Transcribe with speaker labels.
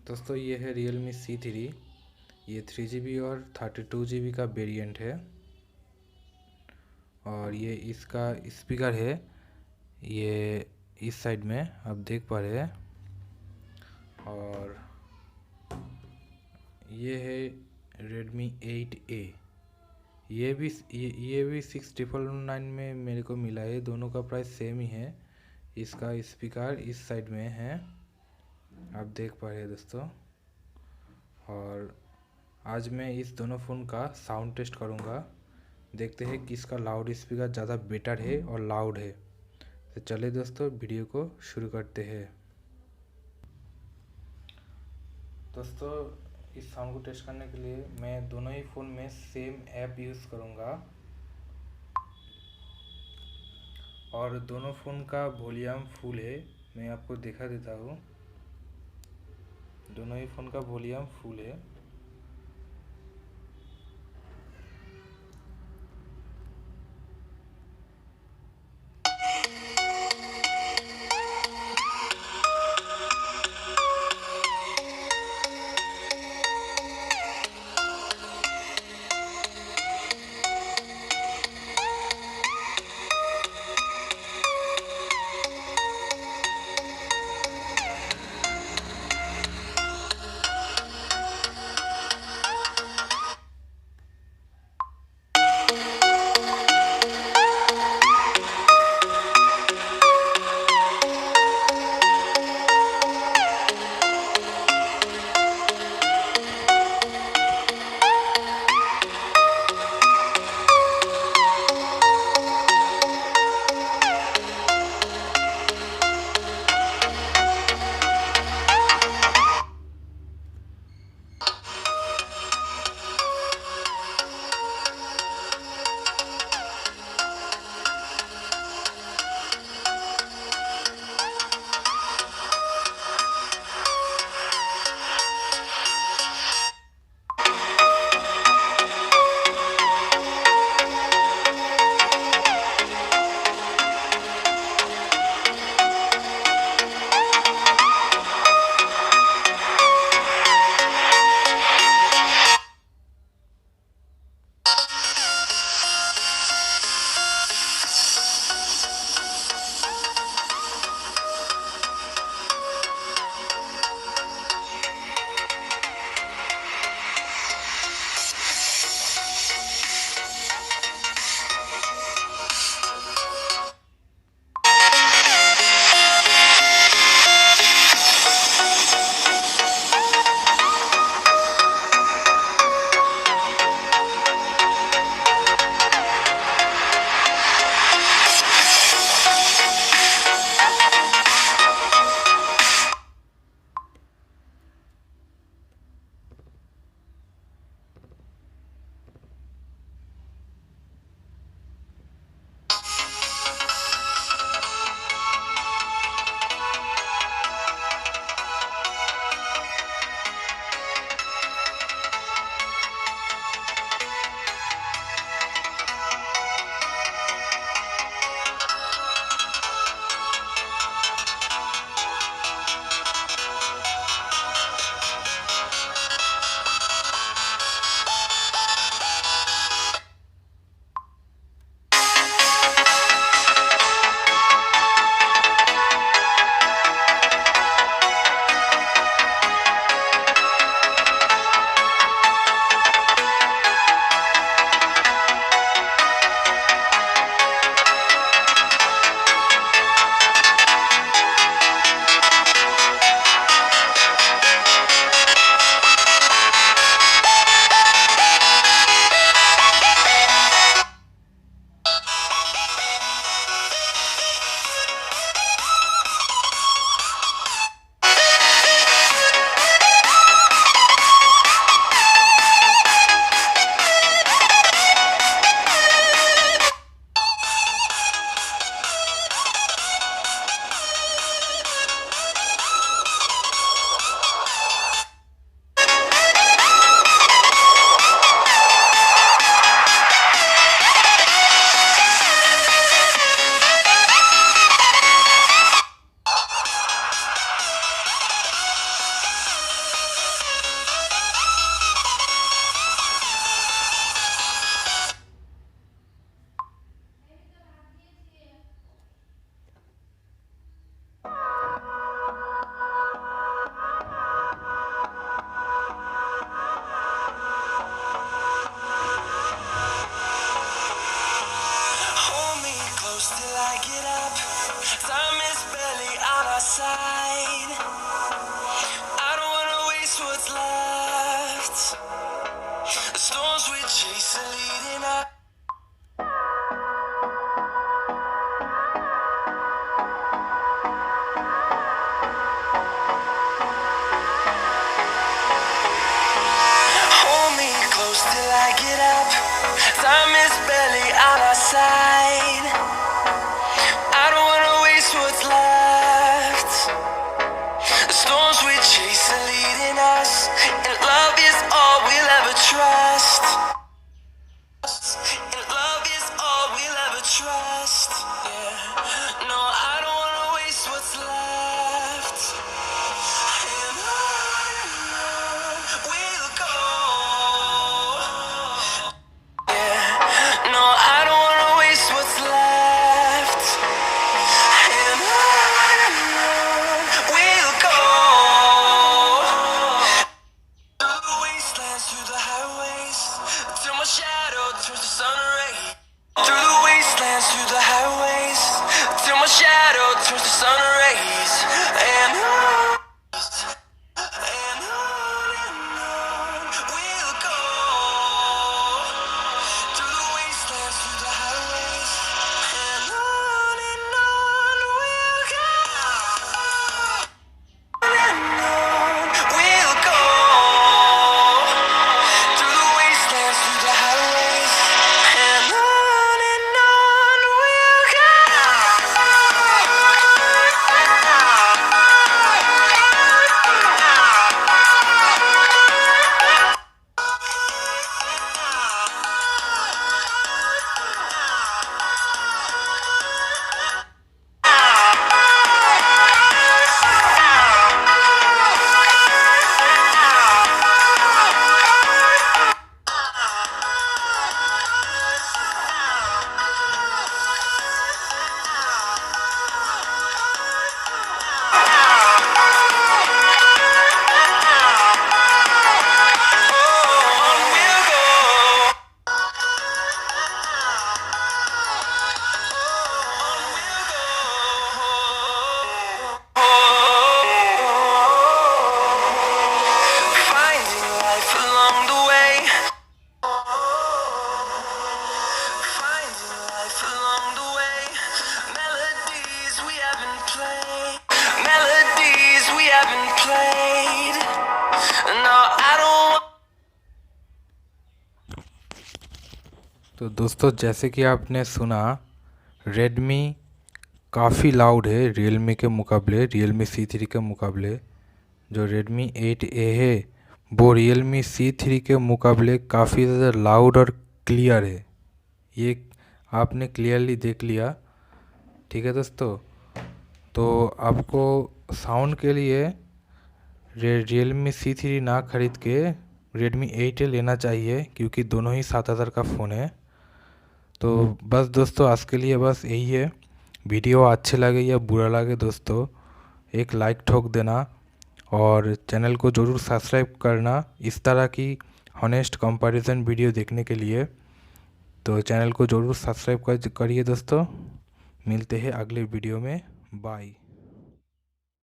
Speaker 1: दोस्तों ये है Realme C3। ये 3GB और 32GB का वेरिएंट है और ये इसका स्पीकर है, ये इस साइड में आप देख पा रहे हैं। और ये है Redmi 8A। ये भी 6999 में मेरे को मिला है। दोनों का प्राइस सेम ही है। इसका स्पीकर इस साइड में है, आप देख पा रहे हैं दोस्तों। और आज मैं इस दोनों फ़ोन का साउंड टेस्ट करूँगा, देखते हैं किसका लाउड स्पीकर ज़्यादा बेटर है और लाउड है। तो चलिए दोस्तों वीडियो को शुरू करते हैं। दोस्तों इस साउंड को टेस्ट करने के लिए मैं दोनों ही फ़ोन में सेम ऐप यूज़ करूँगा और दोनों फ़ोन का वॉल्यूम फुल है। मैं आपको दिखा देता हूँ, दोनों ही फ़ोन का वॉल्यूम फुल है।
Speaker 2: close till I get up. Time is barely on our side. I don't wanna waste what's left. The storms we chase are leading us, and love is all we'll ever trust. And love is all we'll ever trust. Yeah. No, I don't wanna waste what's left. And on we'll go. Yeah. No, I don't wanna waste what's left. And on we'll go. Through the wastelands, through the highways, till my shadow turns to sun rays. Through the wastelands, through the highways, till my shadow turns to sun rays. And on we'll go. Through the wastelands, through the highways, and on we'll go. We'll go. Through the wastelands, through the highways, and on we'll go. Finding life along the way. Finding life along the way. Melodies we haven't played. Melodies we haven't played. No, I don't want.
Speaker 1: तो दोस्तों, जैसे कि आपने सुना, Redmi काफ़ी loud है Realme के मुकाबले, Realme C3 के मुकाबले। जो Redmi 8A है वो Realme C3 के मुकाबले काफ़ी ज़्यादा लाउड और क्लियर है। ये आपने क्लियरली देख लिया। ठीक है दोस्तों, तो आपको साउंड के लिए Realme C3 ना ख़रीद के Redmi 8A लेना चाहिए, क्योंकि दोनों ही 7,000 का फ़ोन है। तो बस दोस्तों, आज के लिए बस यही है। वीडियो अच्छे लगे या बुरा लगे दोस्तों, एक लाइक ठोक देना और चैनल को ज़रूर सब्सक्राइब करना इस तरह की हॉनेस्ट कंपैरिजन वीडियो देखने के लिए। तो चैनल को ज़रूर सब्सक्राइब करिए दोस्तों। मिलते हैं अगले वीडियो में। बाय।